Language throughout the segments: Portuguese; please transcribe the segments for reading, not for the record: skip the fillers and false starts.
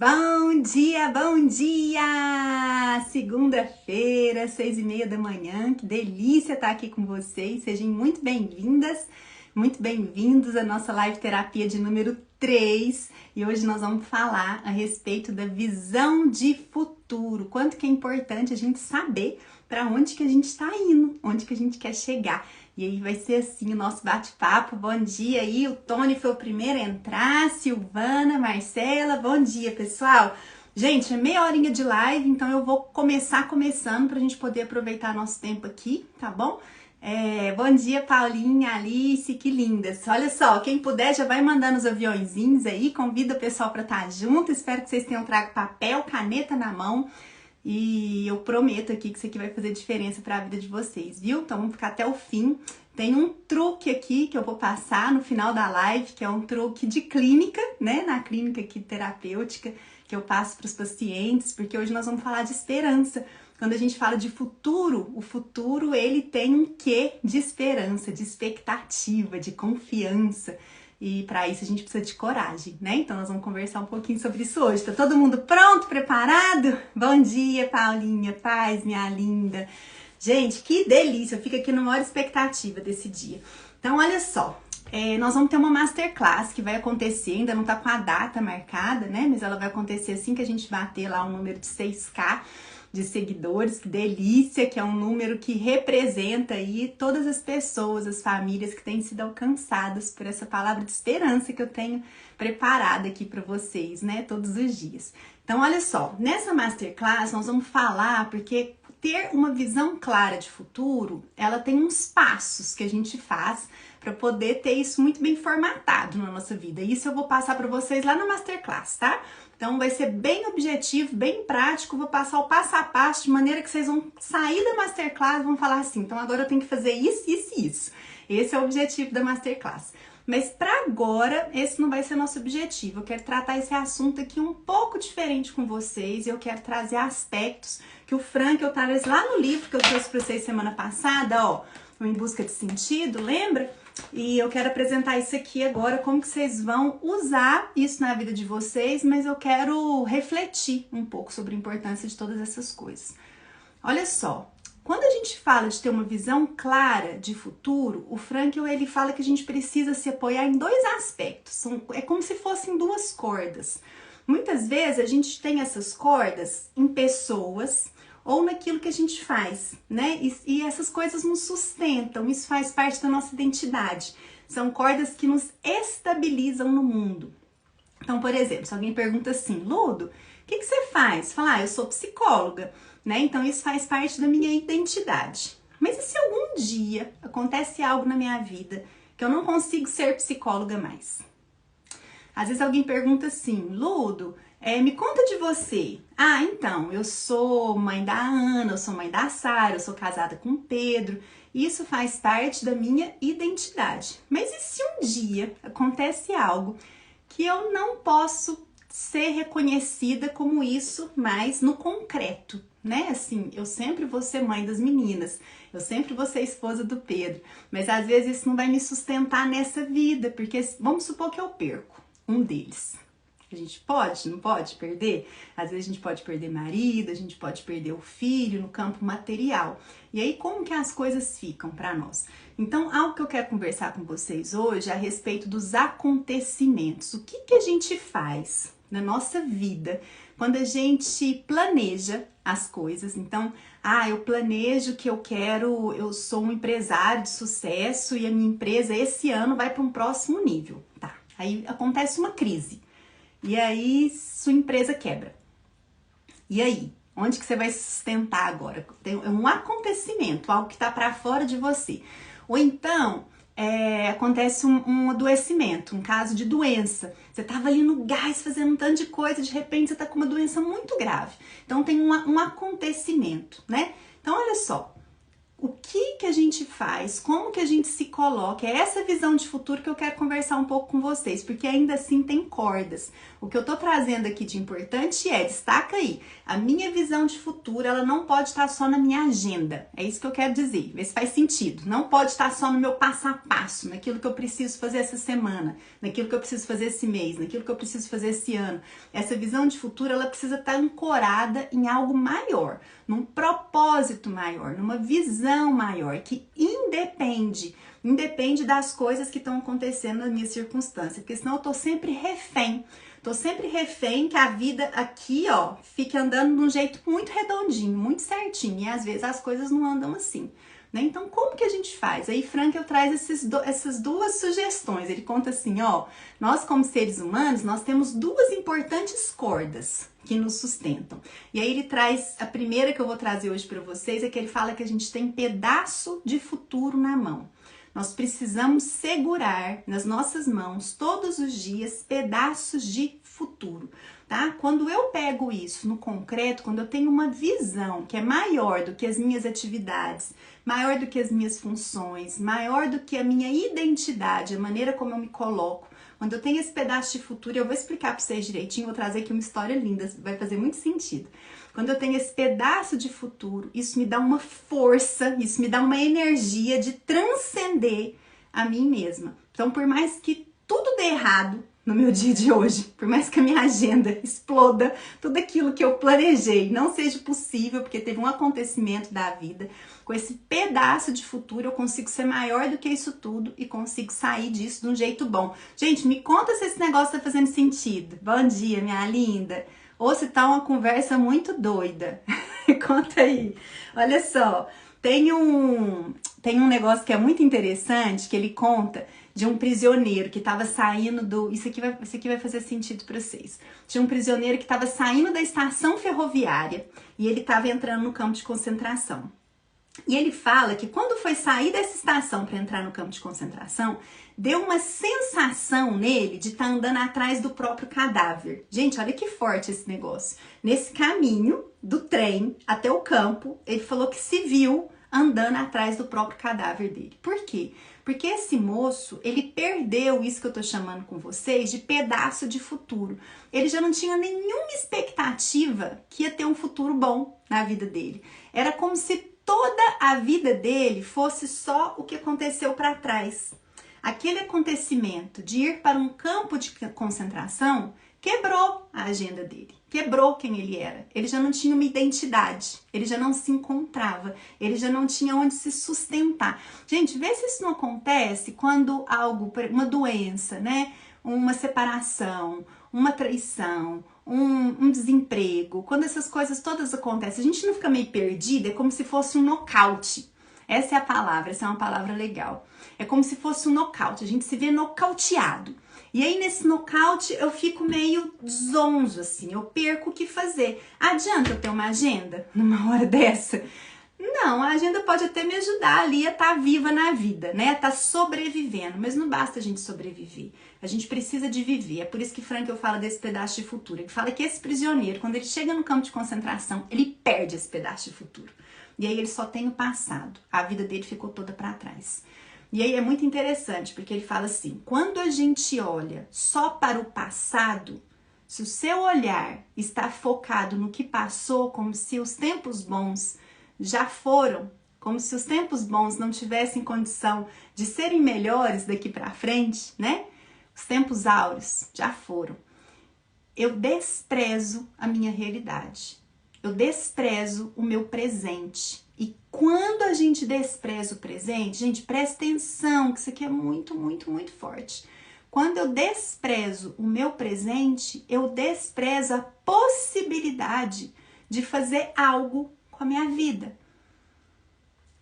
Bom dia, bom dia! Segunda-feira, 6h30 da manhã, que delícia estar aqui com vocês. Sejam muito bem-vindas, muito bem-vindos à nossa live terapia de número 3. E hoje nós vamos falar a respeito da visão de futuro. Quanto que é importante a gente saber para onde que a gente está indo, onde que a gente quer chegar. E aí vai ser assim o nosso bate-papo. Bom dia aí, o Tony foi o primeiro a entrar, Silvana, Marcela, bom dia, pessoal. Gente, é meia horinha de live, então eu vou começando pra gente poder aproveitar nosso tempo aqui, tá bom? Bom dia, Paulinha, Alice, que lindas. Olha só, quem puder já vai mandando os aviõezinhos aí, convida o pessoal pra estar junto. Espero que vocês tenham trago papel, caneta na mão. E eu prometo aqui que isso aqui vai fazer diferença para a vida de vocês, viu? Então vamos ficar até o fim. Tem um truque aqui que eu vou passar no final da live, que é um truque de clínica, né? Na clínica aqui terapêutica, que eu passo para os pacientes, porque hoje nós vamos falar de esperança. Quando a gente fala de futuro, o futuro ele tem um quê de esperança, de expectativa, de confiança. E para isso a gente precisa de coragem, né? Então nós vamos conversar um pouquinho sobre isso hoje. Tá todo mundo pronto, preparado? Bom dia, Paulinha, paz, minha linda. Gente, que delícia, eu fico aqui na maior expectativa desse dia. Então olha só, nós vamos ter uma masterclass que vai acontecer, ainda não tá com a data marcada, né? Mas ela vai acontecer assim que a gente bater lá um número de 6K de seguidores, que delícia, que é um número que representa aí todas as pessoas, as famílias que têm sido alcançadas por essa palavra de esperança que eu tenho preparada aqui para vocês, né, todos os dias. Então, olha só, nessa masterclass nós vamos falar, porque ter uma visão clara de futuro, ela tem uns passos que a gente faz para poder ter isso muito bem formatado na nossa vida. Isso eu vou passar para vocês lá na masterclass, tá? Então vai ser bem objetivo, bem prático, vou passar o passo a passo, de maneira que vocês vão sair da masterclass e vão falar assim, então agora eu tenho que fazer isso, isso e isso. Esse é o objetivo da masterclass. Mas para agora, esse não vai ser nosso objetivo. Eu quero tratar esse assunto aqui um pouco diferente com vocês, eu quero trazer aspectos que o Frank, eu trouxe lá no livro que eu trouxe para vocês semana passada, ó, Em Busca de Sentido, lembra? E eu quero apresentar isso aqui agora, como que vocês vão usar isso na vida de vocês, mas eu quero refletir um pouco sobre a importância de todas essas coisas. Olha só, quando a gente fala de ter uma visão clara de futuro, o Frankl, ele fala que a gente precisa se apoiar em dois aspectos, é como se fossem duas cordas. Muitas vezes a gente tem essas cordas em pessoas, ou naquilo que a gente faz, né? E essas coisas nos sustentam, isso faz parte da nossa identidade. São cordas que nos estabilizam no mundo. Então, por exemplo, se alguém pergunta assim, Ludo, o que você faz? Fala, eu sou psicóloga, né? Então isso faz parte da minha identidade. Mas e se algum dia acontece algo na minha vida que eu não consigo ser psicóloga mais? Às vezes alguém pergunta assim, Ludo, me conta de você. Ah, então, eu sou mãe da Ana, eu sou mãe da Sara, eu sou casada com o Pedro. Isso faz parte da minha identidade. Mas e se um dia acontece algo que eu não posso ser reconhecida como isso mais no concreto, né? Assim, eu sempre vou ser mãe das meninas, eu sempre vou ser esposa do Pedro, mas às vezes isso não vai me sustentar nessa vida, porque vamos supor que eu perco um deles. A gente pode, não pode perder? Às vezes a gente pode perder marido, a gente pode perder o filho no campo material. E aí como que as coisas ficam para nós? Então, algo que eu quero conversar com vocês hoje é a respeito dos acontecimentos. O que a gente faz na nossa vida quando a gente planeja as coisas? Então, eu planejo que eu sou um empresário de sucesso e a minha empresa esse ano vai para um próximo nível. Tá, aí acontece uma crise. E aí sua empresa quebra. E aí? Onde que você vai se sustentar agora? Tem um acontecimento, algo que está para fora de você. Ou então, acontece um adoecimento, um caso de doença. Você estava ali no gás fazendo um tanto de coisa, de repente você está com uma doença muito grave. Então tem um acontecimento, né? Então olha só, o que a gente faz, como que a gente se coloca. É essa visão de futuro que eu quero conversar um pouco com vocês, porque ainda assim tem cordas. O que eu tô trazendo aqui de importante destaca aí, a minha visão de futuro, ela não pode estar só na minha agenda. É isso que eu quero dizer, vê se faz sentido. Não pode estar só no meu passo a passo, naquilo que eu preciso fazer essa semana, naquilo que eu preciso fazer esse mês, naquilo que eu preciso fazer esse ano. Essa visão de futuro, ela precisa estar ancorada em algo maior, num propósito maior, numa visão maior, que independe das coisas que estão acontecendo na minha circunstância, porque senão eu tô sempre refém. Tô sempre refém que a vida aqui, ó, fique andando de um jeito muito redondinho, muito certinho, e às vezes as coisas não andam assim, né? Então, como que a gente faz? Aí Frankl traz essas duas sugestões. Ele conta assim, ó, nós como seres humanos, nós temos duas importantes cordas que nos sustentam. E aí ele traz, a primeira que eu vou trazer hoje para vocês, é que ele fala que a gente tem pedaço de futuro na mão. Nós precisamos segurar nas nossas mãos todos os dias pedaços de futuro, tá? Quando eu pego isso no concreto, quando eu tenho uma visão que é maior do que as minhas atividades, maior do que as minhas funções, maior do que a minha identidade, a maneira como eu me coloco, quando eu tenho esse pedaço de futuro, eu vou explicar para vocês direitinho, vou trazer aqui uma história linda, vai fazer muito sentido. Quando eu tenho esse pedaço de futuro, isso me dá uma força, isso me dá uma energia de transcender a mim mesma. Então, por mais que tudo dê errado no meu dia de hoje, por mais que a minha agenda exploda, tudo aquilo que eu planejei não seja possível, porque teve um acontecimento da vida, com esse pedaço de futuro eu consigo ser maior do que isso tudo e consigo sair disso de um jeito bom. Gente, me conta se esse negócio tá fazendo sentido. Bom dia, minha linda. Ou se tá uma conversa muito doida. Conta aí. Olha só, tem um negócio que é muito interessante, que ele conta de um prisioneiro que estava saindo do... Isso aqui vai fazer sentido para vocês. Tinha um prisioneiro que estava saindo da estação ferroviária e ele estava entrando no campo de concentração. E ele fala que quando foi sair dessa estação para entrar no campo de concentração, deu uma sensação nele de estar andando atrás do próprio cadáver. Gente, olha que forte esse negócio. Nesse caminho do trem até o campo, ele falou que se viu andando atrás do próprio cadáver dele. Por quê? Porque esse moço, ele perdeu isso que eu tô chamando com vocês de pedaço de futuro. Ele já não tinha nenhuma expectativa que ia ter um futuro bom na vida dele. Era como se toda a vida dele fosse só o que aconteceu para trás. Aquele acontecimento de ir para um campo de concentração quebrou a agenda dele, quebrou quem ele era. Ele já não tinha uma identidade, ele já não se encontrava, ele já não tinha onde se sustentar. Gente, vê se isso não acontece quando algo, uma doença, né? Uma separação, uma traição, um desemprego, quando essas coisas todas acontecem, a gente não fica meio perdida, é como se fosse um nocaute. Essa é a palavra, essa é uma palavra legal. É como se fosse um nocaute, a gente se vê nocauteado. E aí nesse nocaute eu fico meio zonzo, assim, eu perco o que fazer. Adianta eu ter uma agenda numa hora dessa? Não, a agenda pode até me ajudar ali a estar viva na vida, né? A estar sobrevivendo, mas não basta a gente sobreviver. A gente precisa de viver. É por isso que Frankl fala desse pedaço de futuro. Ele fala que esse prisioneiro, quando ele chega no campo de concentração, ele perde esse pedaço de futuro. E aí ele só tem o passado. A vida dele ficou toda para trás. E aí é muito interessante, porque ele fala assim, quando a gente olha só para o passado, se o seu olhar está focado no que passou, como se os tempos bons já foram, como se os tempos bons não tivessem condição de serem melhores daqui para frente, né? Os tempos áureos já foram. Eu desprezo a minha realidade. Eu desprezo o meu presente. E quando a gente despreza o presente, gente, presta atenção, que isso aqui é muito, muito, muito forte. Quando eu desprezo o meu presente, eu desprezo a possibilidade de fazer algo com a minha vida.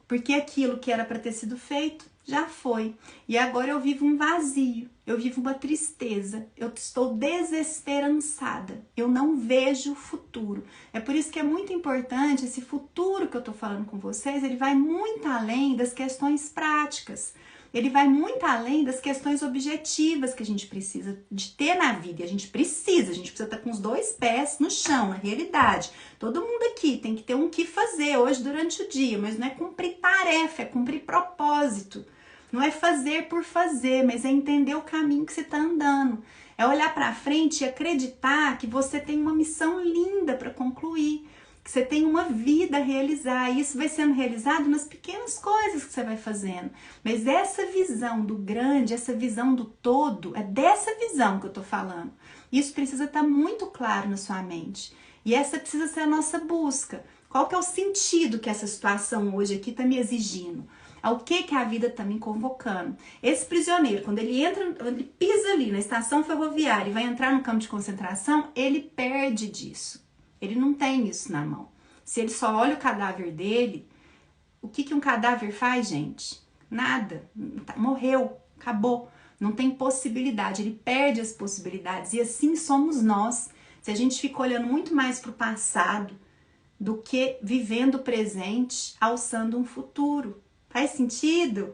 Porque aquilo que era para ter sido feito já foi. E agora eu vivo um vazio, eu vivo uma tristeza, eu estou desesperançada, eu não vejo o futuro. É por isso que é muito importante esse futuro que eu estou falando com vocês, ele vai muito além das questões práticas. ele vai muito além das questões objetivas que a gente precisa de ter na vida. E a gente precisa estar com os 2 pés no chão, na realidade. Todo mundo aqui tem que ter um que fazer hoje durante o dia, mas não é cumprir tarefa, é cumprir propósito. Não é fazer por fazer, mas é entender o caminho que você está andando. É olhar para frente e acreditar que você tem uma missão linda para concluir, que você tem uma vida a realizar. E isso vai sendo realizado nas pequenas coisas que você vai fazendo. Mas essa visão do grande, essa visão do todo, é dessa visão que eu tô falando. Isso precisa estar muito claro na sua mente. E essa precisa ser a nossa busca. Qual que é o sentido que essa situação hoje aqui está me exigindo? Ao que a vida está me convocando? Esse prisioneiro, quando ele pisa ali na estação ferroviária e vai entrar no campo de concentração, ele perde disso. Ele não tem isso na mão. Se ele só olha o cadáver dele, o que um cadáver faz, gente? Nada. Morreu, acabou. Não tem possibilidade, ele perde as possibilidades. E assim somos nós. Se a gente fica olhando muito mais para o passado do que vivendo o presente, alçando um futuro. Faz sentido?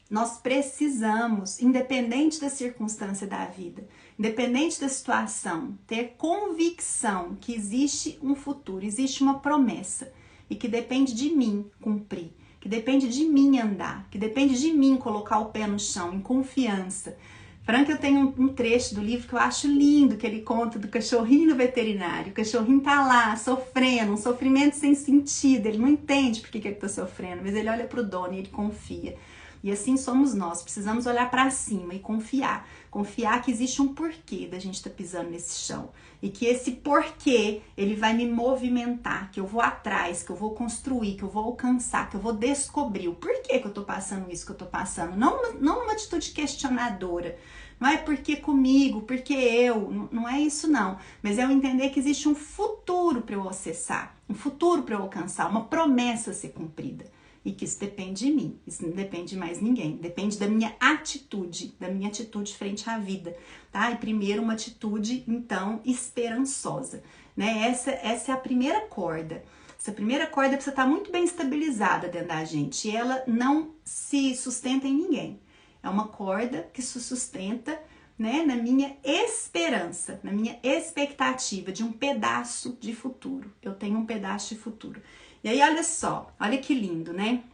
Nós precisamos, independente da circunstância da vida, independente da situação, ter convicção que existe um futuro, existe uma promessa e que depende de mim cumprir, que depende de mim andar, que depende de mim colocar o pé no chão em confiança. Franca, eu tenho um trecho do livro que eu acho lindo, que ele conta do cachorrinho no veterinário. O cachorrinho tá lá, sofrendo, um sofrimento sem sentido. Ele não entende por que ele tá sofrendo, mas ele olha pro dono e ele confia. E assim somos nós, precisamos olhar para cima e confiar. Confiar que existe um porquê da gente estar pisando nesse chão. E que esse porquê, ele vai me movimentar, que eu vou atrás, que eu vou construir, que eu vou alcançar, que eu vou descobrir o porquê que eu tô passando isso que eu tô passando. Não numa atitude questionadora. Não é porque comigo, porque eu, não é isso não. Mas é eu entender que existe um futuro para eu acessar, um futuro para eu alcançar, uma promessa a ser cumprida. E que isso depende de mim, isso não depende de mais ninguém, depende da minha atitude frente à vida, tá? E primeiro uma atitude, então, esperançosa, né? Essa é a primeira corda. Essa primeira corda precisa estar muito bem estabilizada dentro da gente e ela não se sustenta em ninguém. É uma corda que se sustenta, né, na minha esperança, na minha expectativa de um pedaço de futuro. Eu tenho um pedaço de futuro. E aí, olha só, olha que lindo, né?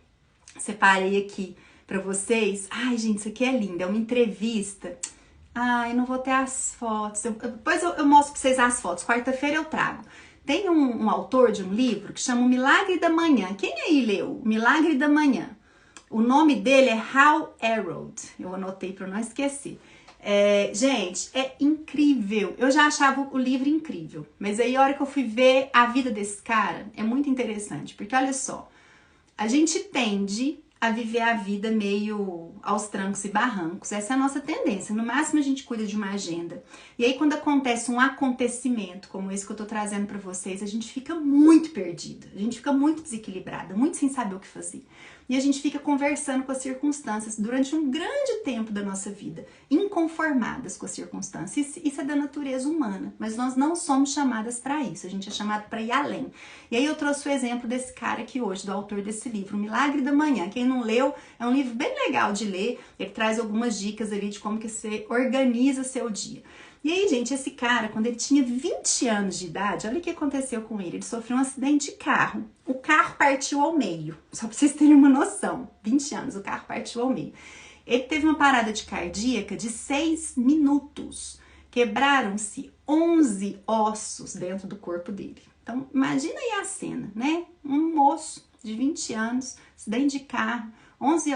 Separei aqui pra vocês. Ai, gente, isso aqui é lindo, é uma entrevista. Ai, não vou ter as fotos. Depois eu mostro pra vocês as fotos. Quarta-feira eu trago. Tem um autor de um livro que chama O Milagre da Manhã. Quem aí leu O Milagre da Manhã? O nome dele é Hal Elrod. Eu anotei pra eu não esquecer. Gente, é incrível. Eu já achava o livro incrível, mas aí a hora que eu fui ver a vida desse cara, é muito interessante, porque olha só, a gente tende a viver a vida meio aos trancos e barrancos, essa é a nossa tendência, no máximo a gente cuida de uma agenda, e aí quando acontece um acontecimento como esse que eu tô trazendo pra vocês, a gente fica muito perdida, a gente fica muito desequilibrada, muito sem saber o que fazer. E a gente fica conversando com as circunstâncias durante um grande tempo da nossa vida, inconformadas com as circunstâncias. Isso é da natureza humana, mas nós não somos chamadas para isso, a gente é chamado para ir além. E aí eu trouxe o exemplo desse cara aqui hoje, do autor desse livro, O Milagre da Manhã. Quem não leu, é um livro bem legal de ler, ele traz algumas dicas ali de como que você organiza seu dia. E aí, gente, esse cara, quando ele tinha 20 anos de idade, olha o que aconteceu com ele. Ele sofreu um acidente de carro. O carro partiu ao meio. Só pra vocês terem uma noção. 20 anos, o carro partiu ao meio. Ele teve uma parada de cardíaca de 6 minutos. Quebraram-se 11 ossos dentro do corpo dele. Então, imagina aí a cena, né? Um moço de 20 anos, acidente de carro, 11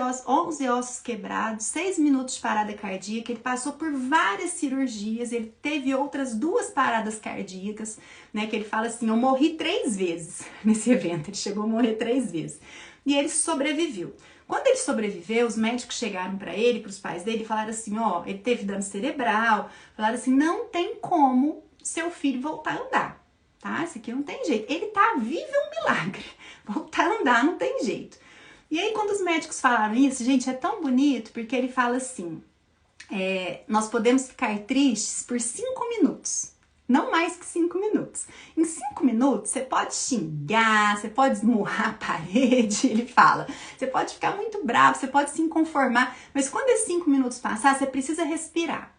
ossos quebrados, 6 minutos de parada cardíaca, ele passou por várias cirurgias, ele teve outras 2 paradas cardíacas, né, que ele fala assim, eu morri 3 vezes nesse evento, ele chegou a morrer 3 vezes, e ele sobreviveu. Quando ele sobreviveu, os médicos chegaram para ele, para os pais dele, e falaram assim, ó, ele teve dano cerebral, falaram assim, não tem como seu filho voltar a andar, tá, isso aqui não tem jeito, ele tá vivo, é um milagre, voltar a andar não tem jeito. E aí, quando os médicos falaram isso, gente, é tão bonito, porque ele fala assim, nós podemos ficar tristes por 5 minutos, Não mais que 5 minutos. Em 5 minutos, você pode xingar, você pode esmurrar a parede, ele fala. Você pode ficar muito bravo, você pode se inconformar, mas quando esses 5 minutos passar, você precisa respirar.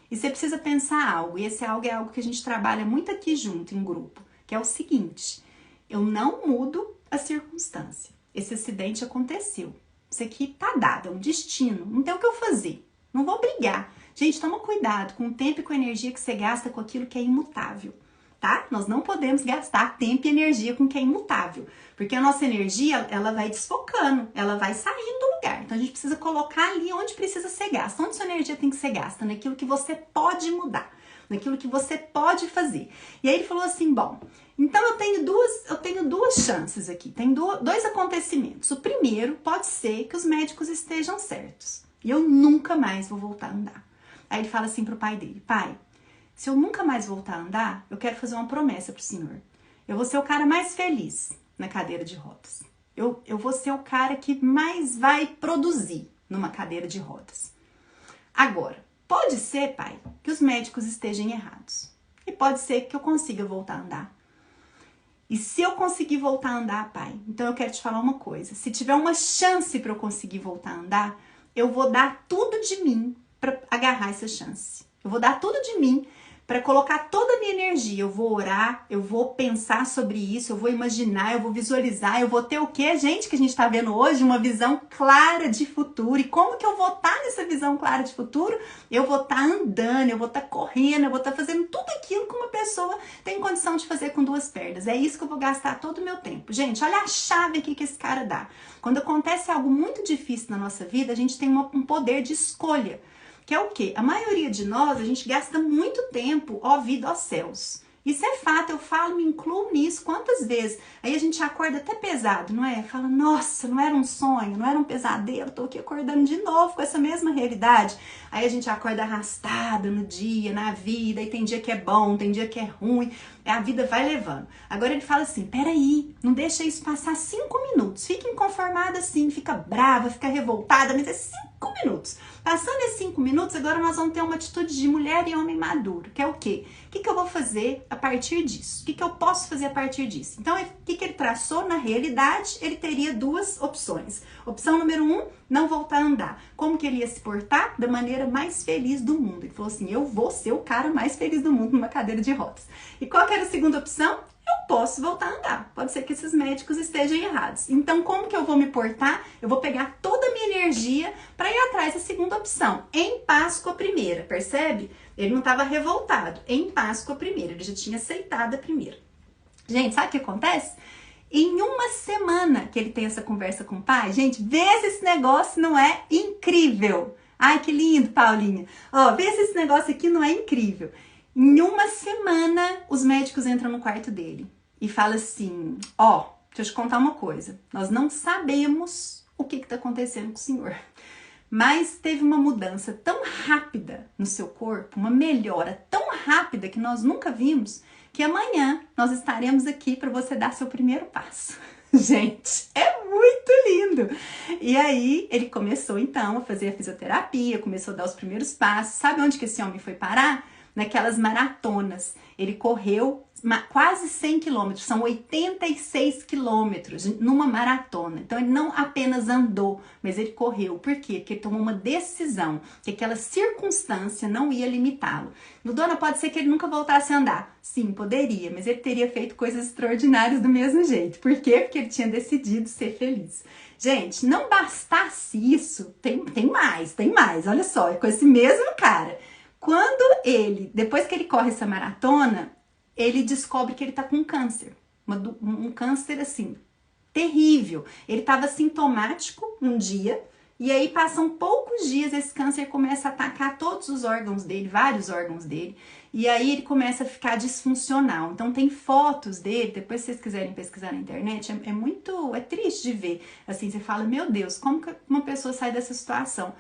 E você precisa pensar algo, e esse algo é algo que a gente trabalha muito aqui junto, em grupo, que é o seguinte: eu não mudo a circunstância. Esse acidente aconteceu. Isso aqui tá dado, é um destino, não tem o que eu fazer. Não vou brigar. Gente, toma cuidado com o tempo e com a energia que você gasta com aquilo que é imutável, tá? Nós não podemos gastar tempo e energia com o que é imutável, porque a nossa energia, ela vai desfocando, ela vai saindo do lugar. Então a gente precisa colocar ali onde precisa ser gasta. Onde sua energia tem que ser gasta? Naquilo que você pode mudar, naquilo que você pode fazer. E aí ele falou assim, bom, então eu tenho duas chances aqui, tem dois acontecimentos. O primeiro pode ser que os médicos estejam certos e eu nunca mais vou voltar a andar. Aí ele fala assim pro pai dele, pai, se eu nunca mais voltar a andar, eu quero fazer uma promessa pro senhor. Eu vou ser o cara mais feliz na cadeira de rodas. Eu vou ser o cara que mais vai produzir numa cadeira de rodas. Agora, pode ser, pai, que os médicos estejam errados. E pode ser que eu consiga voltar a andar. E se eu conseguir voltar a andar, pai, então eu quero te falar uma coisa. Se tiver uma chance para eu conseguir voltar a andar, eu vou dar tudo de mim para agarrar essa chance. Eu vou dar tudo de mim para colocar toda a minha energia. Eu vou orar, eu vou pensar sobre isso, eu vou imaginar, eu vou visualizar, eu vou ter o que, gente, que a gente está vendo hoje? Uma visão clara de futuro. E como que eu vou estar nessa visão clara de futuro? Eu vou estar andando, eu vou estar correndo, eu vou estar fazendo tudo aquilo que uma pessoa tem condição de fazer com duas pernas. É isso que eu vou gastar todo o meu tempo. Gente, olha a chave aqui que esse cara dá. Quando acontece algo muito difícil na nossa vida, a gente tem um poder de escolha. Que é o quê? A maioria de nós, a gente gasta muito tempo, ó vida, ó céus. Isso é fato, eu falo, me incluo nisso quantas vezes. Aí a gente acorda até pesado, não é? Fala, nossa, não era um sonho, não era um pesadelo, tô aqui acordando de novo com essa mesma realidade. Aí a gente acorda arrastada no dia, na vida, e tem dia que é bom, tem dia que é ruim, a vida vai levando. Agora ele fala assim, peraí, não deixa isso passar 5 minutos, fica inconformada assim, fica brava, fica revoltada, mas é 5 minutos. Passando esses 5 minutos, agora nós vamos ter uma atitude de mulher e homem maduro, que é o quê? O que eu vou fazer a partir disso? O que eu posso fazer a partir disso? Então, o que ele traçou na realidade? Ele teria duas opções. Opção número 1, não voltar a andar. Como que ele ia se portar? Da maneira mais feliz do mundo. Ele falou assim, eu vou ser o cara mais feliz do mundo numa cadeira de rodas. E qual que era a segunda opção? Eu posso voltar a andar. Pode ser que esses médicos estejam errados. Então, como que eu vou me portar? Eu vou pegar toda a minha energia para ir atrás da segunda opção, em paz com a primeira, percebe? Ele não estava revoltado, em paz com a primeira, ele já tinha aceitado a primeira. Gente, sabe o que acontece? Em uma semana que ele tem essa conversa com o pai, gente, vê se esse negócio não é incrível. Ai, que lindo, Paulinha. Ó, vê se esse negócio aqui não é incrível. Em uma semana, os médicos entram no quarto dele e falam assim, ó, deixa eu te contar uma coisa. Nós não sabemos o que está acontecendo com o senhor, mas teve uma mudança tão rápida no seu corpo, uma melhora tão rápida que nós nunca vimos, que amanhã nós estaremos aqui para você dar seu primeiro passo. Gente, é muito lindo! E aí, ele começou então a fazer a fisioterapia, começou a dar os primeiros passos. Sabe onde que esse homem foi parar? Naquelas maratonas. Ele correu quase 100 quilômetros, são 86 quilômetros numa maratona. Então ele não apenas andou, mas ele correu. Por quê? Porque ele tomou uma decisão, que aquela circunstância não ia limitá-lo. Dona, pode ser que ele nunca voltasse a andar. Sim, poderia, mas ele teria feito coisas extraordinárias do mesmo jeito. Por quê? Porque ele tinha decidido ser feliz. Gente, não bastasse isso, tem mais. Olha só, é com esse mesmo cara. Quando ele, depois que ele corre essa maratona, ele descobre que ele tá com câncer. Um câncer, assim, terrível. Ele tava sintomático um dia, e aí passam poucos dias, esse câncer começa a atacar todos os órgãos dele, vários órgãos dele, e aí ele começa a ficar disfuncional. Então tem fotos dele, depois se vocês quiserem pesquisar na internet, é triste de ver. Assim, você fala, meu Deus, como que uma pessoa sai dessa situação?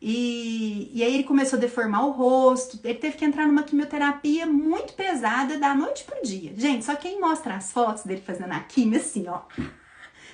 E aí ele começou a deformar o rosto, ele teve que entrar numa quimioterapia muito pesada da noite pro dia. Gente, só quem mostra as fotos dele fazendo a quimio assim, ó,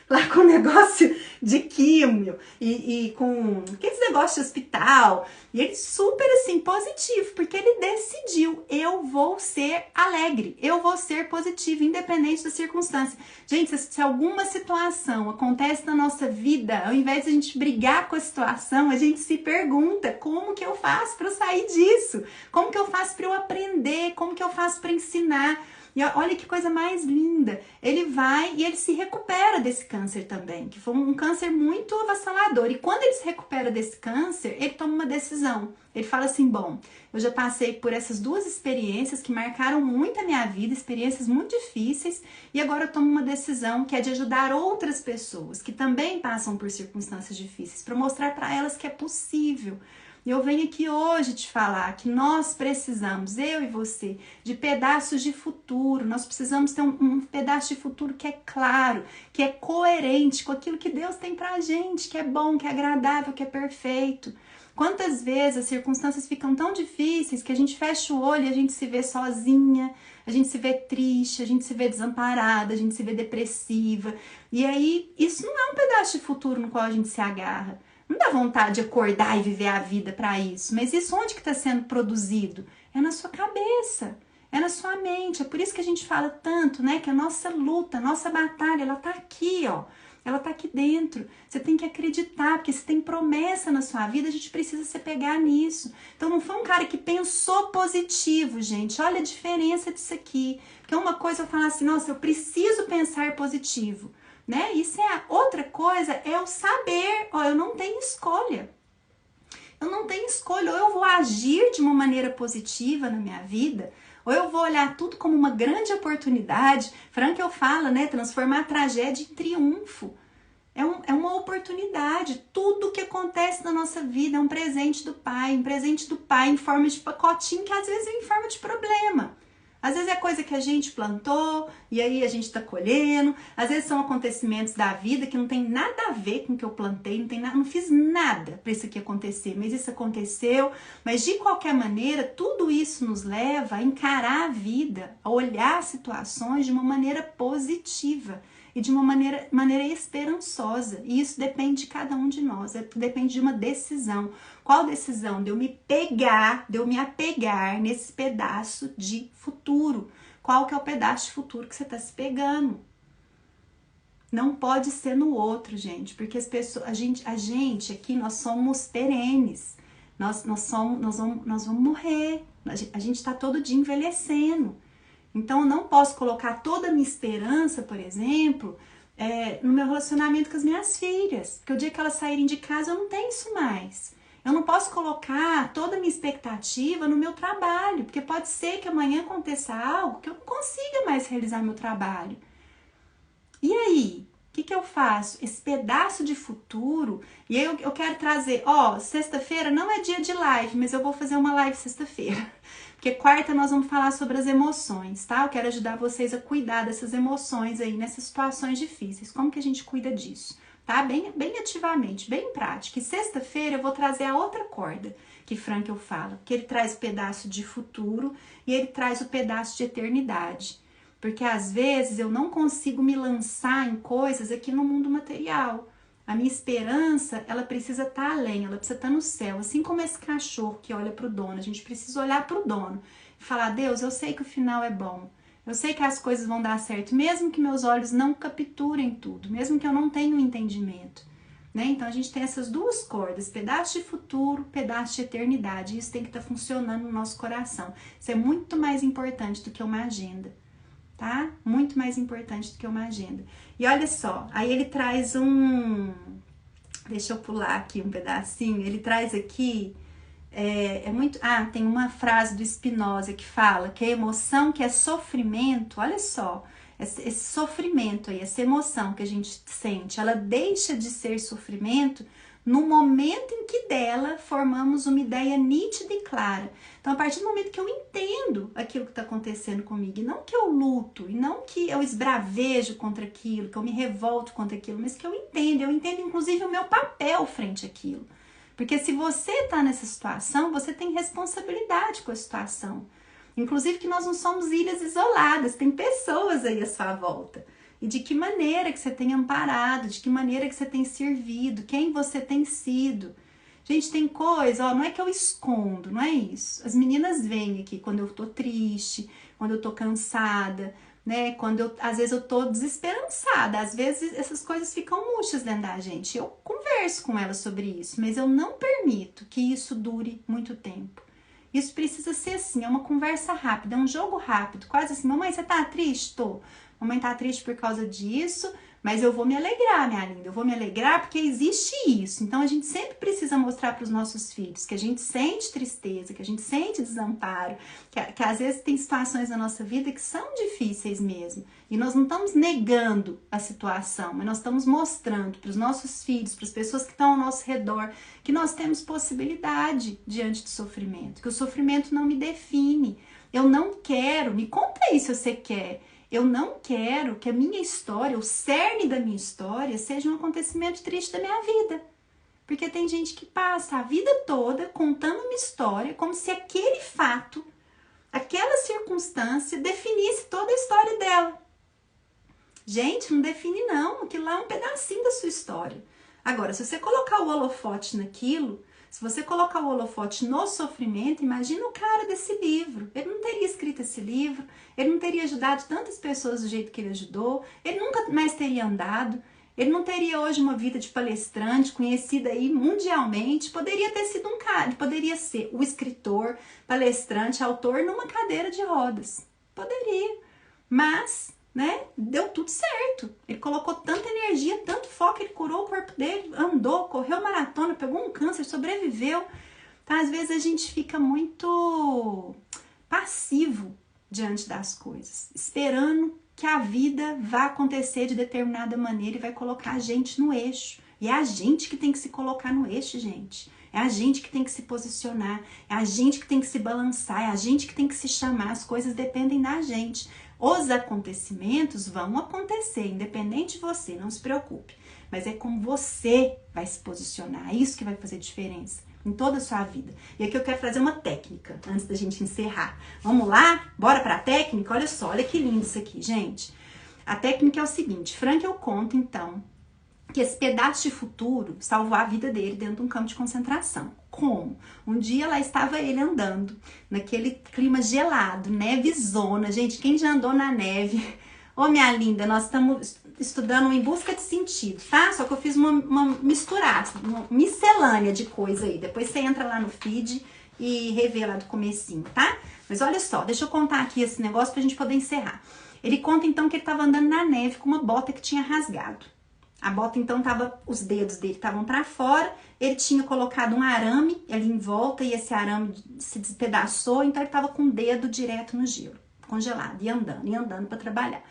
lá com o negócio de químio e com aqueles negócios de hospital. E ele super assim, positivo, porque ele decidiu, eu vou ser alegre, eu vou ser positivo, independente da circunstância. Gente, se alguma situação acontece na nossa vida, ao invés de a gente brigar com a situação, a gente se pergunta, como que eu faço para eu sair disso? Como que eu faço para eu aprender? Como que eu faço para ensinar? E olha que coisa mais linda, ele vai e ele se recupera desse câncer também, que foi um câncer muito avassalador. E quando ele se recupera desse câncer, ele toma uma decisão. Ele fala assim, bom, eu já passei por essas duas experiências que marcaram muito a minha vida, experiências muito difíceis, e agora eu tomo uma decisão que é de ajudar outras pessoas que também passam por circunstâncias difíceis, para mostrar para elas que é possível. E eu venho aqui hoje te falar que nós precisamos, eu e você, de pedaços de futuro. Nós precisamos ter um pedaço de futuro que é claro, que é coerente com aquilo que Deus tem pra gente, que é bom, que é agradável, que é perfeito. Quantas vezes as circunstâncias ficam tão difíceis que a gente fecha o olho e a gente se vê sozinha, a gente se vê triste, a gente se vê desamparada, a gente se vê depressiva. E aí, isso não é um pedaço de futuro no qual a gente se agarra. Não dá vontade de acordar e viver a vida para isso, mas isso onde que está sendo produzido? É na sua cabeça, é na sua mente. É por isso que a gente fala tanto, né? Que a nossa luta, a nossa batalha, ela tá aqui, ó. Ela tá aqui dentro. Você tem que acreditar, porque se tem promessa na sua vida, a gente precisa se pegar nisso. Então não foi um cara que pensou positivo, gente. Olha a diferença disso aqui. Porque uma coisa eu falar assim, nossa, eu preciso pensar positivo. Né? Isso é outra coisa, é o saber, ó, eu não tenho escolha. Eu não tenho escolha, ou eu vou agir de uma maneira positiva na minha vida, ou eu vou olhar tudo como uma grande oportunidade. Frankl fala, né, transformar a tragédia em triunfo. É uma oportunidade. Tudo que acontece na nossa vida é um presente do Pai, em forma de pacotinho, que às vezes vem em forma de problema. Às vezes é coisa que a gente plantou e aí a gente tá colhendo. Às vezes são acontecimentos da vida que não tem nada a ver com o que eu plantei, não fiz nada para isso aqui acontecer, mas isso aconteceu. Mas de qualquer maneira, tudo isso nos leva a encarar a vida, a olhar situações de uma maneira positiva e de uma maneira esperançosa. E isso depende de cada um de nós, depende de uma decisão. Qual decisão? De eu me apegar nesse pedaço de futuro. Qual que é o pedaço de futuro que você está se pegando? Não pode ser no outro, gente, porque as pessoas, a gente aqui, nós somos perenes. Nós vamos morrer. A gente está todo dia envelhecendo. Então, eu não posso colocar toda a minha esperança, por exemplo, no meu relacionamento com as minhas filhas. Porque o dia que elas saírem de casa, eu não tenho isso mais. Eu não posso colocar toda a minha expectativa no meu trabalho. Porque pode ser que amanhã aconteça algo que eu não consiga mais realizar meu trabalho. E aí? O que eu faço? Esse pedaço de futuro, e aí eu quero trazer, sexta-feira não é dia de live, mas eu vou fazer uma live sexta-feira. Porque quarta nós vamos falar sobre as emoções, tá? Eu quero ajudar vocês a cuidar dessas emoções aí, nessas situações difíceis. Como que a gente cuida disso? Tá? Bem ativamente, bem prático. E sexta-feira eu vou trazer a outra corda que Frankl fala, que ele traz o pedaço de futuro e ele traz o pedaço de eternidade. Porque às vezes eu não consigo me lançar em coisas aqui no mundo material. A minha esperança, ela precisa estar além, ela precisa estar no céu. Assim como esse cachorro que olha para o dono, a gente precisa olhar para o dono e falar, Deus, eu sei que o final é bom. Eu sei que as coisas vão dar certo, mesmo que meus olhos não capturem tudo, mesmo que eu não tenha um entendimento. Né? Então a gente tem essas duas cordas, pedaço de futuro, pedaço de eternidade. Isso tem que estar funcionando no nosso coração. Isso é muito mais importante do que uma agenda. Tá? Muito mais importante do que uma agenda. E olha só, aí ele traz deixa eu pular aqui um pedacinho. Ele traz aqui, tem uma frase do Spinoza que fala que a emoção que é sofrimento, olha só, esse sofrimento aí, essa emoção que a gente sente, ela deixa de ser sofrimento no momento em que dela formamos uma ideia nítida e clara. Então, a partir do momento que eu entendo aquilo que está acontecendo comigo, e não que eu luto, e não que eu esbravejo contra aquilo, que eu me revolto contra aquilo, mas que eu entendo inclusive o meu papel frente àquilo. Porque se você está nessa situação, você tem responsabilidade com a situação. Inclusive que nós não somos ilhas isoladas, tem pessoas aí à sua volta. e de que maneira que você tem amparado, de que maneira que você tem servido, quem você tem sido. Gente, tem coisa, ó, não é que eu escondo, não é isso. As meninas vêm aqui quando eu tô triste, quando eu tô cansada, né? Às vezes eu tô desesperançada, às vezes essas coisas ficam murchas dentro da gente. Eu converso com elas sobre isso, mas eu não permito que isso dure muito tempo. Isso precisa ser assim, é uma conversa rápida, é um jogo rápido, quase assim, mamãe, você tá triste? Tô. Mamãe tá triste por causa disso, mas eu vou me alegrar, minha linda, eu vou me alegrar porque existe isso. Então a gente sempre precisa mostrar para os nossos filhos que a gente sente tristeza, que a gente sente desamparo, que às vezes tem situações na nossa vida que são difíceis mesmo. E nós não estamos negando a situação, mas nós estamos mostrando para os nossos filhos, para as pessoas que estão ao nosso redor, que nós temos possibilidade diante do sofrimento, que o sofrimento não me define. Eu não quero, me conta aí se você quer. Eu não quero que a minha história, o cerne da minha história, seja um acontecimento triste da minha vida. Porque tem gente que passa a vida toda contando uma história como se aquele fato, aquela circunstância definisse toda a história dela. Gente, não define não, aquilo lá é um pedacinho da sua história. Agora, se você colocar o holofote naquilo, se você colocar o holofote no sofrimento, imagina o cara desse livro. Ele não teria escrito esse livro, ele não teria ajudado tantas pessoas do jeito que ele ajudou, ele nunca mais teria andado, ele não teria hoje uma vida de palestrante, conhecida aí mundialmente. Poderia ter sido um cara, ele poderia ser o escritor, palestrante, autor numa cadeira de rodas. Poderia, mas, né, deu tudo certo. Ele colocou tanta energia, tanto foco, ele curou o corpo dele, andou, correu maratona, pegou um câncer, sobreviveu. Então, às vezes a gente fica muito passivo diante das coisas, esperando que a vida vá acontecer de determinada maneira e vai colocar a gente no eixo. E é a gente que tem que se colocar no eixo, gente. É a gente que tem que se posicionar, é a gente que tem que se balançar, é a gente que tem que se chamar, as coisas dependem da gente. Os acontecimentos vão acontecer, independente de você, não se preocupe. Mas é como você vai se posicionar, é isso que vai fazer diferença em toda a sua vida. E aqui eu quero fazer uma técnica, antes da gente encerrar. Vamos lá? Bora pra técnica? Olha só, olha que lindo isso aqui, gente. A técnica é o seguinte, Frankl conta, então, que esse pedaço de futuro salvou a vida dele dentro de um campo de concentração. Como? Um dia lá estava ele andando, naquele clima gelado, nevezona. Gente, quem já andou na neve? Ô, minha linda, nós estamos estudando Em Busca de Sentido, tá? Só que eu fiz uma misturada, uma miscelânea de coisa aí. Depois você entra lá no feed e revê lá do comecinho, tá? Mas olha só, deixa eu contar aqui esse negócio pra gente poder encerrar. Ele conta então que ele estava andando na neve com uma bota que tinha rasgado. A bota então os dedos dele estavam para fora, ele tinha colocado um arame ali em volta e esse arame se despedaçou, então ele estava com o dedo direto no gelo, congelado, e andando para trabalhar.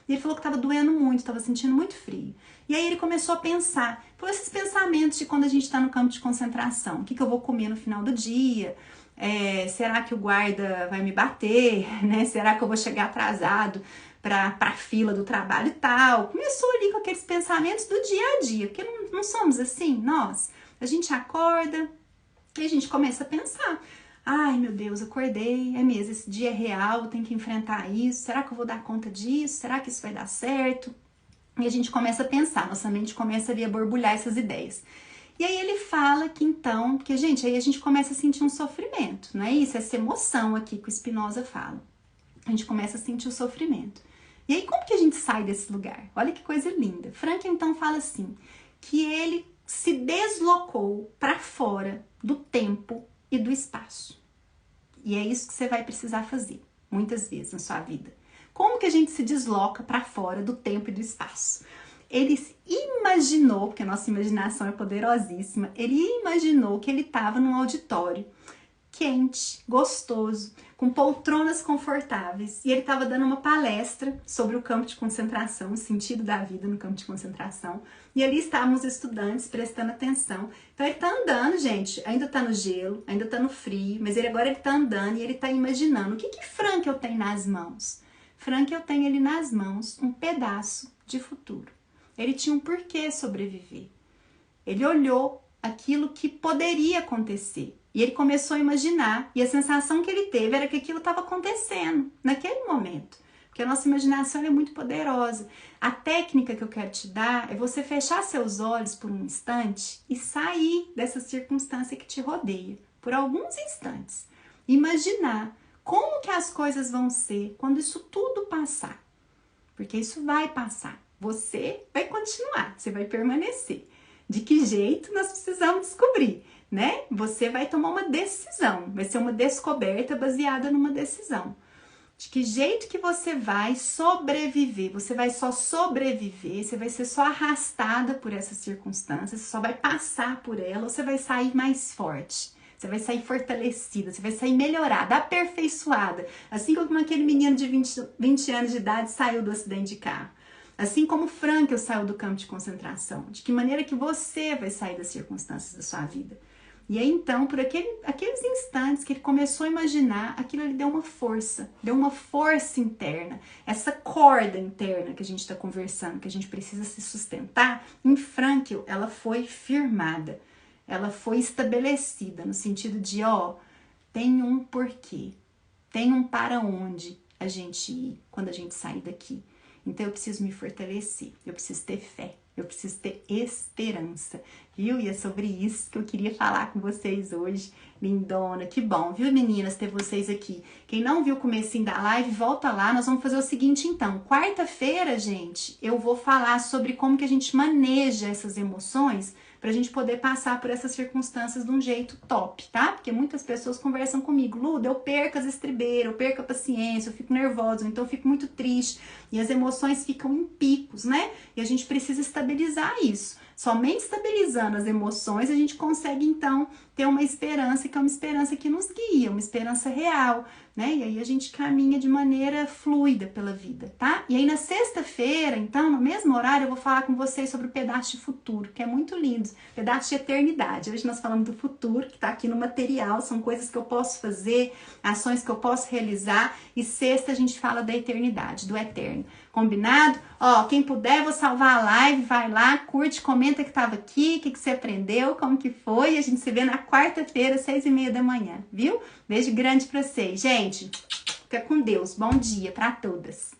E ele falou que estava doendo muito, estava sentindo muito frio. E aí ele começou a pensar, por esses pensamentos de quando a gente está no campo de concentração, o que eu vou comer no final do dia? Será que o guarda vai me bater? Né? Será que eu vou chegar atrasado para a fila do trabalho e tal? Começou ali com aqueles pensamentos do dia a dia, porque não somos assim, nós. A gente acorda e a gente começa a pensar. Ai, meu Deus, acordei, é mesmo, esse dia é real, eu tenho que enfrentar isso, será que eu vou dar conta disso? Será que isso vai dar certo? E a gente começa a pensar, nossa mente começa ali a borbulhar essas ideias. E aí ele fala que então, porque gente, aí a gente começa a sentir um sofrimento, não é isso? Essa emoção aqui que o Spinoza fala. A gente começa a sentir o sofrimento. E aí como que a gente sai desse lugar? Olha que coisa linda. Frankl então fala assim, que ele se deslocou para fora do tempo e do espaço. E é isso que você vai precisar fazer, muitas vezes na sua vida. Como que a gente se desloca para fora do tempo e do espaço? Ele imaginou, porque a nossa imaginação é poderosíssima, ele imaginou que ele estava num auditório quente, gostoso, com poltronas confortáveis. E ele estava dando uma palestra sobre o campo de concentração, o sentido da vida no campo de concentração. E ali estavam os estudantes prestando atenção. Então ele está andando, gente, ainda está no gelo, ainda está no frio, mas agora ele está andando e ele está imaginando. O que Frankl tem nas mãos? Frankl tem ele nas mãos um pedaço de futuro. Ele tinha um porquê sobreviver. Ele olhou aquilo que poderia acontecer. E ele começou a imaginar, e a sensação que ele teve era que aquilo estava acontecendo naquele momento. porque a nossa imaginação é muito poderosa. A técnica que eu quero te dar é você fechar seus olhos por um instante e sair dessa circunstância que te rodeia, por alguns instantes. Imaginar como que as coisas vão ser quando isso tudo passar. Porque isso vai passar. Você vai continuar, você vai permanecer. De que jeito nós precisamos descobrir, né? Você vai tomar uma decisão, vai ser uma descoberta baseada numa decisão. De que jeito que você vai sobreviver? Você vai só sobreviver, você vai ser só arrastada por essas circunstâncias, você só vai passar por ela, ou você vai sair mais forte. Você vai sair fortalecida, você vai sair melhorada, aperfeiçoada. Assim como aquele menino de 20 anos de idade saiu do acidente de carro. Assim como Frankel saiu do campo de concentração. De que maneira que você vai sair das circunstâncias da sua vida. E aí então, por aqueles instantes que ele começou a imaginar, aquilo lhe deu uma força interna. Essa corda interna que a gente está conversando, que a gente precisa se sustentar, em Frankel ela foi firmada. Ela foi estabelecida no sentido de, tem um porquê, tem um para onde a gente ir quando a gente sair daqui. Então eu preciso me fortalecer, eu preciso ter fé, eu preciso ter esperança, viu? E é sobre isso que eu queria falar com vocês hoje, lindona. Que bom, viu, meninas, ter vocês aqui. Quem não viu o comecinho da live, volta lá. Nós vamos fazer o seguinte, então. Quarta-feira, gente, eu vou falar sobre como que a gente maneja essas emoções pra gente poder passar por essas circunstâncias de um jeito top, tá? Porque muitas pessoas conversam comigo, Luda, eu perco as estribeiras, eu perco a paciência, eu fico nervosa, então eu fico muito triste, e as emoções ficam em picos, né? E a gente precisa estabilizar isso. Somente estabilizando as emoções, a gente consegue, então, ter uma esperança, que é uma esperança que nos guia, uma esperança real, né? E aí a gente caminha de maneira fluida pela vida, tá? E aí na sexta-feira, então, no mesmo horário, eu vou falar com vocês sobre o pedaço de futuro, que é muito lindo, pedaço de eternidade. Hoje nós falamos do futuro, que tá aqui no material, são coisas que eu posso fazer, ações que eu posso realizar, e sexta a gente fala da eternidade, do eterno. Combinado? Quem puder, vou salvar a live, vai lá, curte, comenta que tava aqui, o que você aprendeu, como que foi, e a gente se vê na quarta-feira, 6h30 da manhã, viu? Beijo grande pra vocês, gente. Fica com Deus. Bom dia pra todas.